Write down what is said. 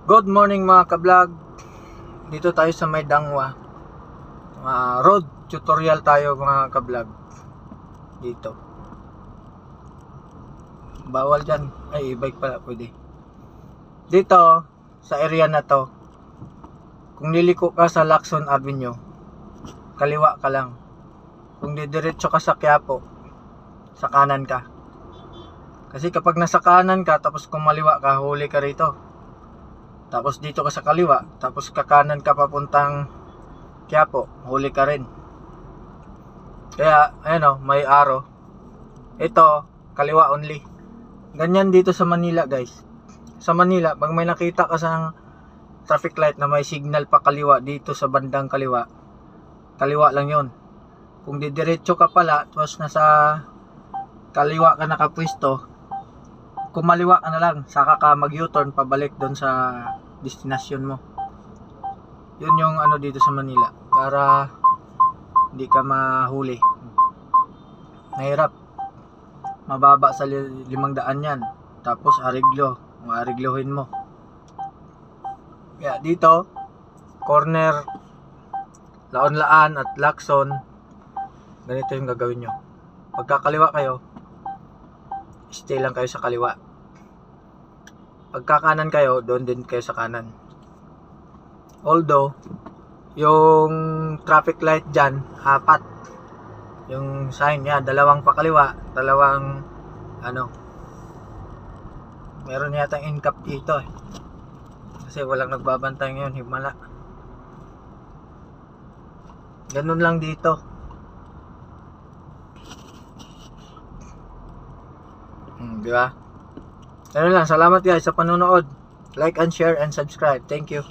Good morning mga ka-vlog. Dito tayo sa may Dangwa. Road tutorial tayo mga ka-vlog. Dito. Bawal dyan. Ay, e-bike pala pwede. Dito, sa area na to, kung liliko ka sa Lacson Avenue, kaliwa ka lang. Kung didiretso ka sa Quiapo, sa kanan ka. Kasi kapag nasa kanan ka, tapos kumaliwa ka, huli ka rito. Tapos dito ka sa kaliwa, tapos kakanan ka papuntang Quiapo, huli ka rin. Kaya, ayan o, may arrow. Ito, kaliwa only. Ganyan dito sa Manila guys. Sa Manila, pag may nakita ka sa traffic light na may signal pa kaliwa dito sa bandang kaliwa, kaliwa lang yon. Kung didiretso ka pala, tapos nasa kaliwa ka nakapwesto, kumaliwa ka na lang, saka ka mag U-turn pabalik doon sa destinasyon mo. Yun yung ano dito sa Manila, para hindi ka mahuli. Mahirap, mababa sa 500 yan, tapos ariglohin mo. Kaya dito, corner Laon-Laan at Lacson, ganito yung gagawin nyo. Pagkakaliwa kayo, stay lang kayo sa kaliwa. Pagkakanan kayo, doon din kayo sa kanan. Although, yung traffic light dyan, 4. Yung sign niya, 2 pakaliwa, 2 meron yata in-cap dito eh. Kasi walang nagbabantay ngayon, himala. Ganun lang dito. Di ba? Ano lang, salamat guys sa panonood. Like and share and subscribe. Thank you.